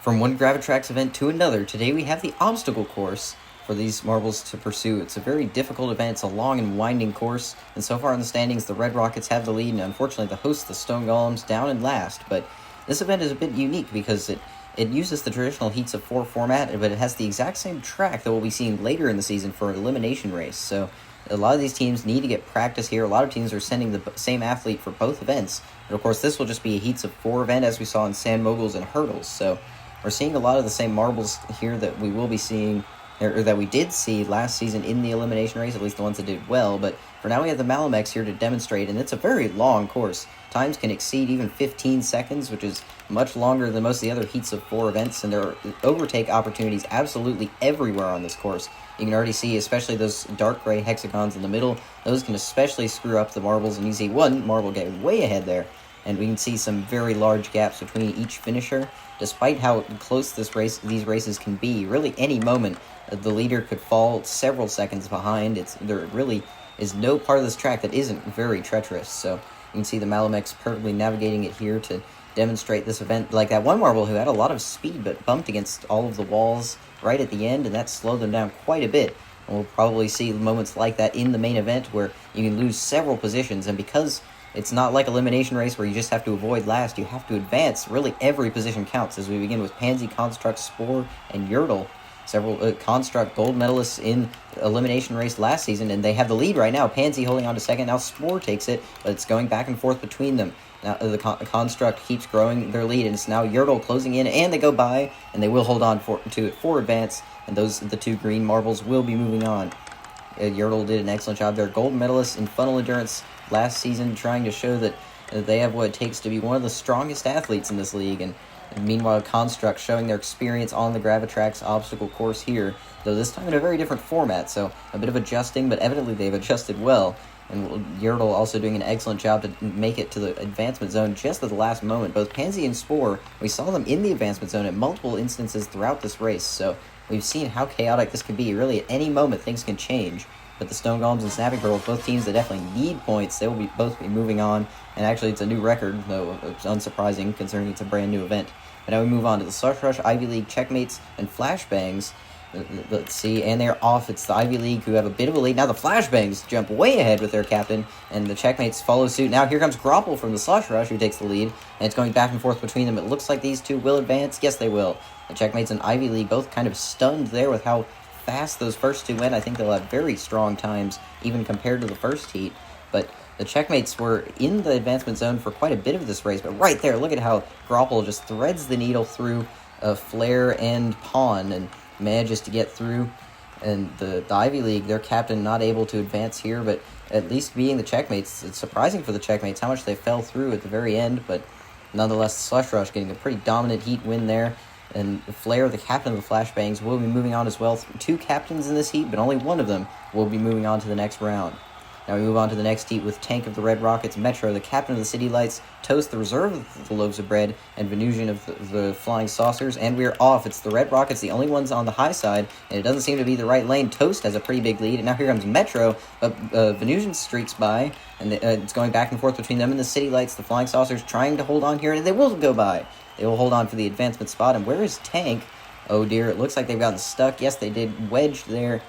From one Gravitrax event to another, today we have the obstacle course for these marbles to pursue. It's a very difficult event, it's a long and winding course, and so far in the standings, the Red Rockets have the lead, and unfortunately the hosts, the Stone Golems, down in last. But this event is a bit unique because it uses the traditional Heats of 4 format, but it has the exact same track that we'll be seeing later in the season for an elimination race. So a lot of these teams need to get practice here. A lot of teams are sending the same athlete for both events. But of course, this will just be a Heats of 4 event as we saw in Sand Moguls and Hurdles. So we're seeing a lot of the same marbles here that we will be seeing, or that we did see last season in the elimination race, at least the ones that did well. But for now, we have the Malamex here to demonstrate, and it's a very long course. Times can exceed even 15 seconds, which is much longer than most of the other Heats of 4 events, and there are overtake opportunities absolutely everywhere on this course. You can already see, especially those dark gray hexagons in the middle, those can especially screw up the marbles, and you see one marble getting way ahead there. And we can see some very large gaps between each finisher. Despite how close these races can be, really any moment the leader could fall several seconds behind. There really is no part of this track that isn't very treacherous. So you can see the Malamex perfectly navigating it here to demonstrate this event. Like that one marble who had a lot of speed but bumped against all of the walls right at the end, and that slowed them down quite a bit. And we'll probably see moments like that in the main event where you can lose several positions, and because it's not like elimination race where you just have to avoid last, you have to advance. Really every position counts as we begin with Pansy, Construct, Spore, and Yertle. Several Construct gold medalists in elimination race last season, and they have the lead right now. Pansy holding on to second. Now Spore takes it, but it's going back and forth between them. Now the Construct keeps growing their lead, and it's now Yertle closing in, and they go by, and they will hold on to it for advance, and the two green marbles will be moving on. Yertle did an excellent job. They're gold medalists in funnel endurance last season, trying to show that they have what it takes to be one of the strongest athletes in this league. And meanwhile, Construct showing their experience on the Gravitrax obstacle course here, though this time in a very different format, so a bit of adjusting, but evidently they've adjusted well. And Yertle also doing an excellent job to make it to the advancement zone just at the last moment. Both Pansy and Spore, we saw them in the advancement zone at multiple instances throughout this race, so we've seen how chaotic this can be. Really, at any moment, things can change. But the Stone Golems and Snapping Turtles, both teams that definitely need points, they will both be moving on. And actually, it's a new record, though it's unsurprising considering it's a brand new event. But now we move on to the Slush Rush, Ivy League, Checkmates, and Flashbangs. Let's see, and they're off. It's the Ivy League who have a bit of a lead. Now the Flashbangs jump way ahead with their captain, and the Checkmates follow suit. Now here comes Grapple from the Slush Rush, who takes the lead, and it's going back and forth between them. It looks like these two will advance. Yes, they will. The Checkmates and Ivy League both kind of stunned there with how fast those first two went. I think they'll have very strong times, even compared to the first heat. But the Checkmates were in the advancement zone for quite a bit of this race. But right there, look at how Grapple just threads the needle through Flare and Pawn and manages to get through. And the Ivy League, their captain not able to advance here, but at least being the Checkmates, it's surprising for the Checkmates how much they fell through at the very end. But nonetheless, the Slush Rush getting a pretty dominant heat win there. And Flare, the captain of the Flashbangs, will be moving on as well. Two captains in this heat, but only one of them will be moving on to the next round. Now we move on to the next heat with Tank of the Red Rockets, Metro, the captain of the City Lights, Toast, the reserve of the Loaves of Bread, and Venusian of the Flying Saucers. And we're off. It's the Red Rockets, the only ones on the high side, and it doesn't seem to be the right lane. Toast has a pretty big lead, and now here comes Metro. Venusian streaks by, and it's going back and forth between them and the City Lights. The Flying Saucers trying to hold on here, and they will go by. They will hold on for the advancement spot. And where is Tank? Oh dear, it looks like they've gotten stuck. Yes, they did, wedged there.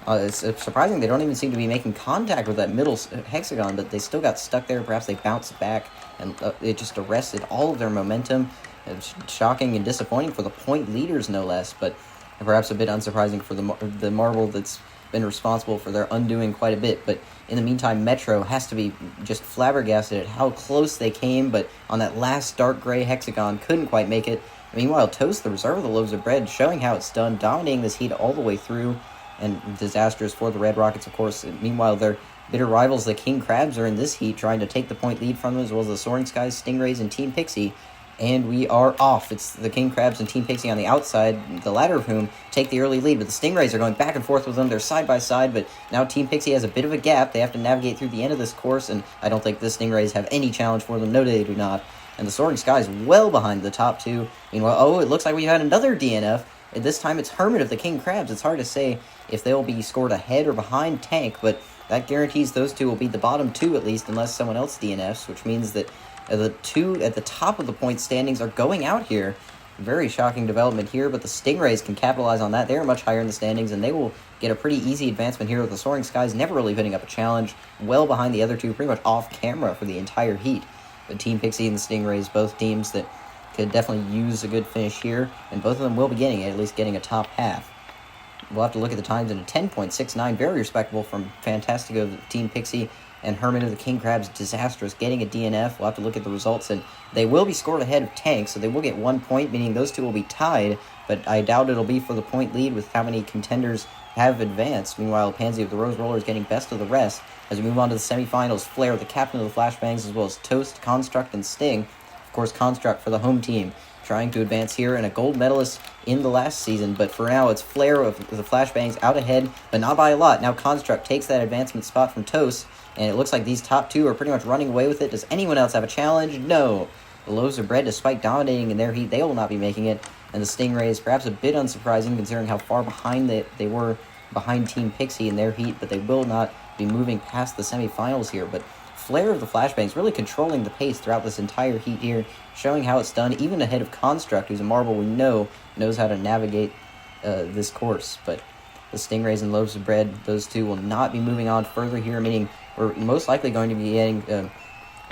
It's surprising they don't even seem to be making contact with that middle hexagon, but they still got stuck there. Perhaps they bounced back, and it just arrested all of their momentum. It's shocking and disappointing for the point leaders, no less, but perhaps a bit unsurprising for the marble that's been responsible for their undoing quite a bit. But in the meantime, Metro has to be just flabbergasted at how close they came, but on that last dark gray hexagon, couldn't quite make it. Meanwhile, Toast, the reserve of the Loaves of Bread, showing how it's done, dominating this heat all the way through, and disastrous for the Red Rockets, of course. Meanwhile, their bitter rivals, the King Crabs, are in this heat, trying to take the point lead from them, as well as the Soaring Skies, Stingrays, and Team Pixie. And we are off. It's the King Crabs and Team Pixie on the outside, the latter of whom take the early lead, but the Stingrays are going back and forth with them. They're side by side, but now Team Pixie has a bit of a gap. They have to navigate through the end of this course, and I don't think the Stingrays have any challenge for them. No, they do not. And the Soaring Skies well behind the top two. Meanwhile, it looks like we had another DNF. And this time it's Hermit of the King Crabs. It's hard to say if they'll be scored ahead or behind Tank, but that guarantees those two will be the bottom two at least, unless someone else DNFs, which means that the two at the top of the point standings are going out here. Very shocking development here, but the Stingrays can capitalize on that. They're much higher in the standings, and they will get a pretty easy advancement here with the Soaring Skies never really putting up a challenge, well behind the other two, pretty much off camera for the entire heat. But Team Pixie and the Stingrays, both teams that could definitely use a good finish here, and both of them will be getting it, at least getting a top half. We'll have to look at the times in a 10.69, very respectable from Fantastico of Team Pixie, and Hermit of the King Crab's disastrous, getting a DNF. We'll have to look at the results, and they will be scored ahead of Tank, so they will get 1 point, meaning those two will be tied, but I doubt it'll be for the point lead with how many contenders have advanced. Meanwhile, Pansy of the Rose Roller is getting best of the rest. As we move on to the semifinals, Flair, the captain of the Flashbangs, as well as Toast, Construct, and Sting. Of course, Construct for the home team, trying to advance here, and a gold medalist in the last season, but for now it's Flair of the Flashbangs out ahead, but not by a lot. Now Construct takes that advancement spot from Toast, and it looks like these top two are pretty much running away with it. Does anyone else have a challenge? No. The Loaves of Bread, despite dominating in their heat, they will not be making it, and the Stingrays, perhaps a bit unsurprising considering how far behind they were behind Team Pixie in their heat, but they will not be moving past the semifinals here. But Flair of the Flashbangs really controlling the pace throughout this entire heat here, showing how it's done, even ahead of Construct, who's a marble we know knows how to navigate this course. But the Stingrays and Loaves of Bread, those two will not be moving on further here, meaning we're most likely going to be getting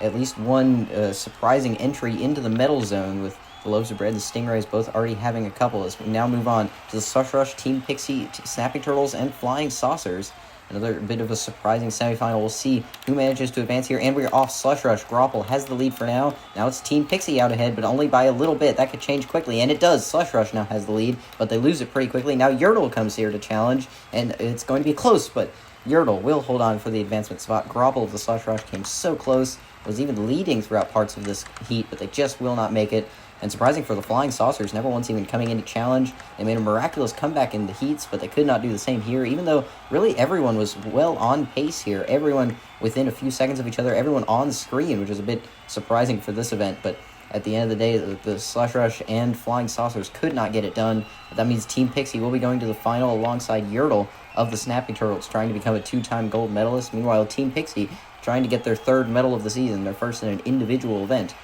at least one surprising entry into the medal zone, with the Loaves of Bread and the Stingrays both already having a couple, as we now move on to the Slush Rush, Team Pixie, Snapping Turtles, and Flying Saucers. Another bit of a surprising semifinal. We'll see who manages to advance here, and we're off Slush Rush. Grapple has the lead for now. Now it's Team Pixie out ahead, but only by a little bit. That could change quickly, and it does. Slush Rush now has the lead, but they lose it pretty quickly. Now Yertle comes here to challenge, and it's going to be close, but Yertle will hold on for the advancement spot. Grapple of the Slush Rush came so close, was even leading throughout parts of this heat, but they just will not make it. And surprising for the Flying Saucers, never once even coming into challenge. They made a miraculous comeback in the heats, but they could not do the same here, even though really everyone was well on pace here. Everyone within a few seconds of each other, everyone on screen, which is a bit surprising for this event. But at the end of the day, the Slush Rush and Flying Saucers could not get it done. But that means Team Pixie will be going to the final alongside Yertle of the Snapping Turtles, trying to become a two-time gold medalist. Meanwhile, Team Pixie trying to get their third medal of the season, their first in an individual event.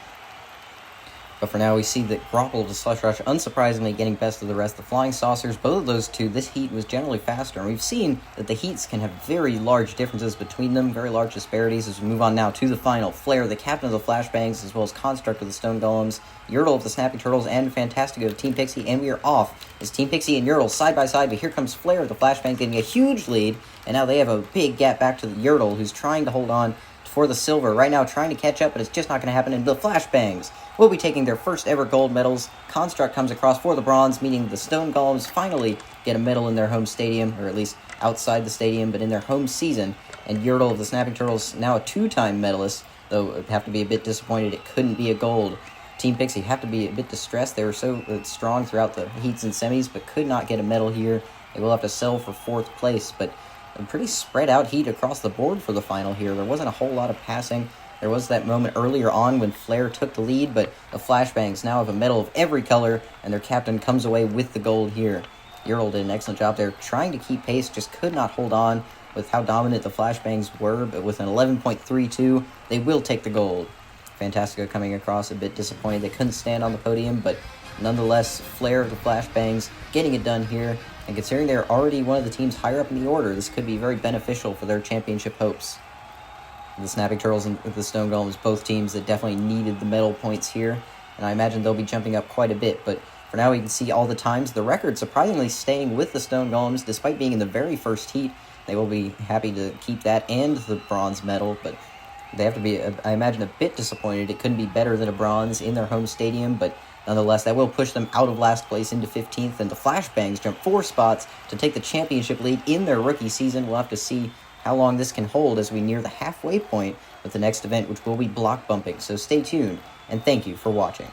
But for now, we see that Grapple of the Slush Rush, unsurprisingly, getting best of the rest. The Flying Saucers, both of those two, this heat was generally faster. And we've seen that the heats can have very large differences between them, very large disparities. As we move on now to the final, Flair, the captain of the Flashbangs, as well as Construct of the Stone Golems, Yertle of the Snapping Turtles, and Fantastico of Team Pixie. And we are off as Team Pixie and Yertle side by side. But here comes Flair of the Flashbangs getting a huge lead. And now they have a big gap back to the Yertle, who's trying to hold on for the silver. Right now trying to catch up, but it's just not going to happen. And the Flashbangs will be taking their first ever gold medals. Construct comes across for the bronze, meaning the Stone Golems finally get a medal in their home stadium, or at least outside the stadium, but in their home season. And Yertle of the Snapping Turtles, now a two-time medalist, though have to be a bit disappointed it couldn't be a gold. Team Pixie have to be a bit distressed. They were so strong throughout the heats and semis, but could not get a medal here. They will have to settle for fourth place, but a pretty spread out heat across the board for the final here. There wasn't a whole lot of passing. There was that moment earlier on when Flair took the lead, but the Flashbangs now have a medal of every color, and their captain comes away with the gold here. Yertle did an excellent job there, trying to keep pace, just could not hold on with how dominant the Flashbangs were, but with an 11.32, they will take the gold. Fantastico coming across a bit disappointed. They couldn't stand on the podium, but nonetheless, Flair of the Flashbangs getting it done here. And considering they're already one of the teams higher up in the order, this could be very beneficial for their championship hopes. The Snapping Turtles and the Stone Golems, both teams that definitely needed the medal points here. And I imagine they'll be jumping up quite a bit. But for now, we can see all the times. The record surprisingly staying with the Stone Golems, despite being in the very first heat. They will be happy to keep that and the bronze medal, but they have to be, I imagine, a bit disappointed. It couldn't be better than a bronze in their home stadium, but nonetheless, that will push them out of last place into 15th, and the Flashbangs jump 4 spots to take the championship lead in their rookie season. We'll have to see how long this can hold as we near the halfway point with the next event, which will be block bumping. So stay tuned, and thank you for watching.